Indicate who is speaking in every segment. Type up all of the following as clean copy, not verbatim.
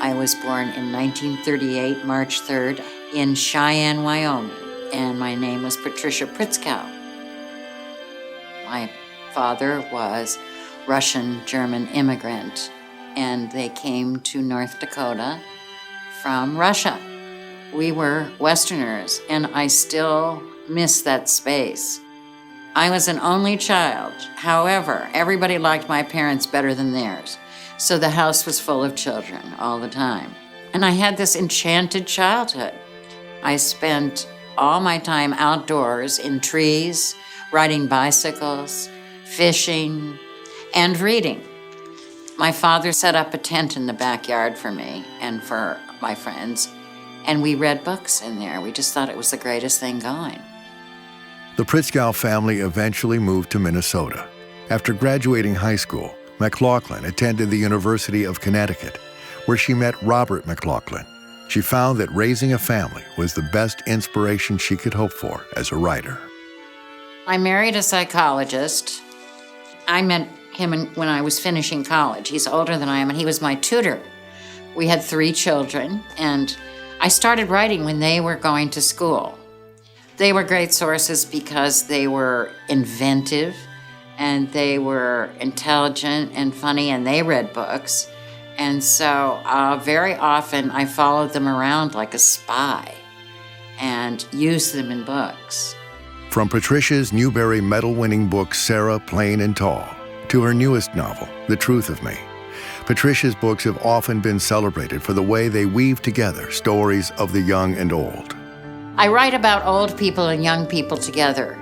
Speaker 1: I was born in 1938, March 3rd, in Cheyenne, Wyoming, and my name was Patricia Pritzkow. My father was Russian-German immigrant, and they came to North Dakota from Russia. We were Westerners, and I still miss that space. I was an only child. However, everybody liked my parents better than theirs, so the house was full of children all the time. And I had this enchanted childhood. I spent all my time outdoors in trees, riding bicycles, fishing, and reading. My father set up a tent in the backyard for me and for my friends, and we read books in there. We just thought it was the greatest thing going.
Speaker 2: The Pritzkow family eventually moved to Minnesota. After graduating high school, MacLachlan attended the University of Connecticut, where she met Robert MacLachlan. She found that raising a family was the best inspiration she could hope for as a writer.
Speaker 1: I married a psychologist. I met him when I was finishing college. He's older than I am, and he was my tutor. We had 3 children, and I started writing when they were going to school. They were great sources because they were inventive, and they were intelligent and funny, and they read books. And so very often I followed them around like a spy and used them in books.
Speaker 2: From Patricia's Newbery Medal-winning book, Sarah, Plain and Tall, to her newest novel, The Truth of Me, Patricia's books have often been celebrated for the way they weave together stories of the young and old.
Speaker 1: I write about old people and young people together,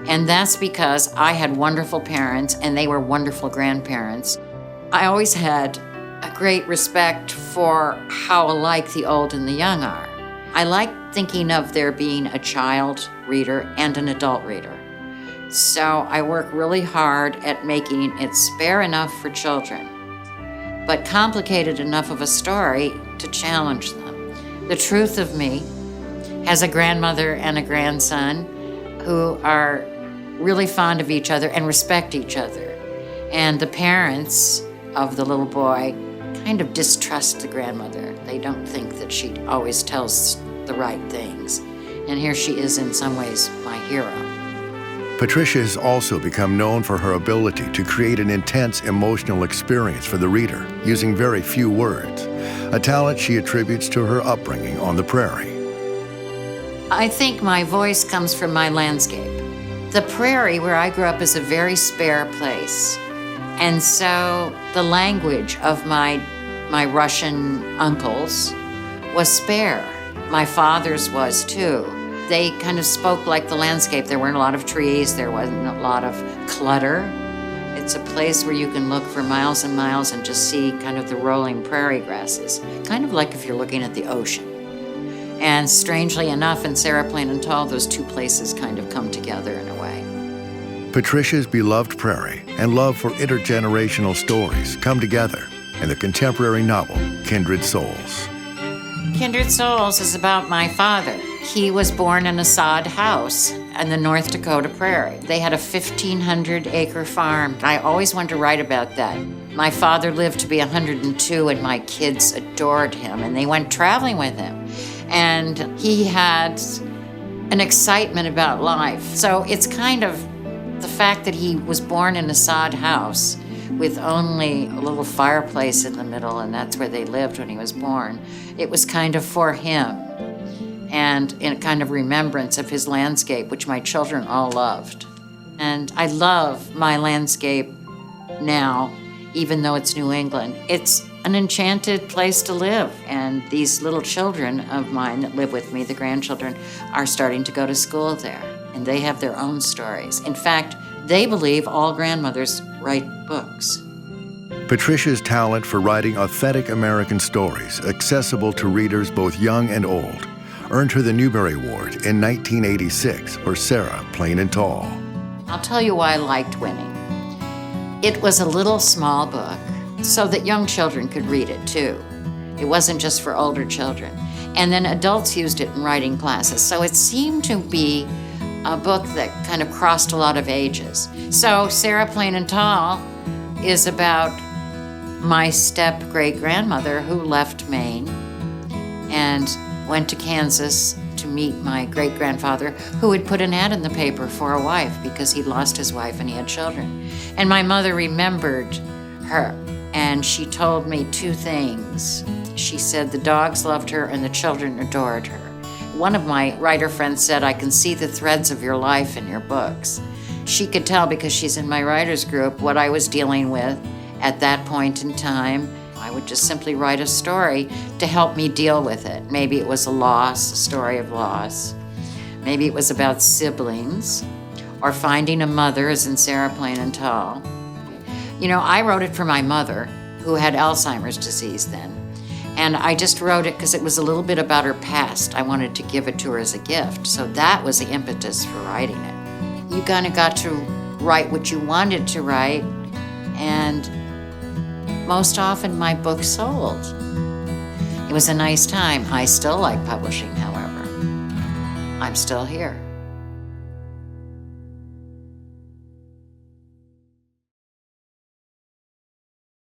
Speaker 1: and that's because I had wonderful parents and they were wonderful grandparents. I always had a great respect for how alike the old and the young are. I like thinking of there being a child reader and an adult reader. So I work really hard at making it spare enough for children, but complicated enough of a story to challenge them. The Truth of Me has a grandmother and a grandson who are really fond of each other and respect each other. And the parents of the little boy kind of distrust the grandmother. They don't think that she always tells the right things. And here she is, in some ways, my hero.
Speaker 2: Patricia has also become known for her ability to create an intense emotional experience for the reader using very few words, a talent she attributes to her upbringing on the prairie.
Speaker 1: I think my voice comes from my landscape. The prairie where I grew up is a very spare place. And so the language of my Russian uncles was spare. My father's was too. They kind of spoke like the landscape. There weren't a lot of trees. There wasn't a lot of clutter. It's a place where you can look for miles and miles and just see kind of the rolling prairie grasses, kind of like if you're looking at the ocean. And strangely enough, in Sarah, Plain and Tall, those two places kind of come together in a way.
Speaker 2: Patricia's beloved prairie and love for intergenerational stories come together in the contemporary novel, Kindred Souls.
Speaker 1: Kindred Souls is about my father. He was born in a sod house in the North Dakota prairie. They had a 1,500-acre farm. I always wanted to write about that. My father lived to be 102, and my kids adored him, and they went traveling with him. And he had an excitement about life. So it's kind of the fact that he was born in a sod house with only a little fireplace in the middle, and that's where they lived when he was born. It was kind of for him, and in a kind of remembrance of his landscape, which my children all loved. And I love my landscape now, even though it's New England. It's an enchanted place to live, and these little children of mine that live with me, the grandchildren, are starting to go to school there, and they have their own stories. In fact, they believe all grandmothers write books.
Speaker 2: Patricia's talent for writing authentic American stories, accessible to readers both young and old, earned her the Newbery Award in 1986 for Sarah, Plain and Tall.
Speaker 1: I'll tell you why I liked winning. It was a little small book so that young children could read it too. It wasn't just for older children. And then adults used it in writing classes. So it seemed to be a book that kind of crossed a lot of ages. So Sarah, Plain and Tall is about my step-great-grandmother who left Maine and went to Kansas to meet my great-grandfather, who had put an ad in the paper for a wife because he'd lost his wife and he had children. And my mother remembered her, and she told me two things. She said the dogs loved her and the children adored her. One of my writer friends said, "I can see the threads of your life in your books." She could tell, because she's in my writers group, what I was dealing with at that point in time. I would just simply write a story to help me deal with it. Maybe it was a loss, a story of loss. Maybe it was about siblings, or finding a mother, as in Sarah Plain and Tall. You know, I wrote it for my mother, who had Alzheimer's disease then. And I just wrote it because it was a little bit about her past. I wanted to give it to her as a gift. So that was the impetus for writing it. You kind of got to write what you wanted to write, and most often my book sold. It was a nice time. I still like publishing, however. I'm still here.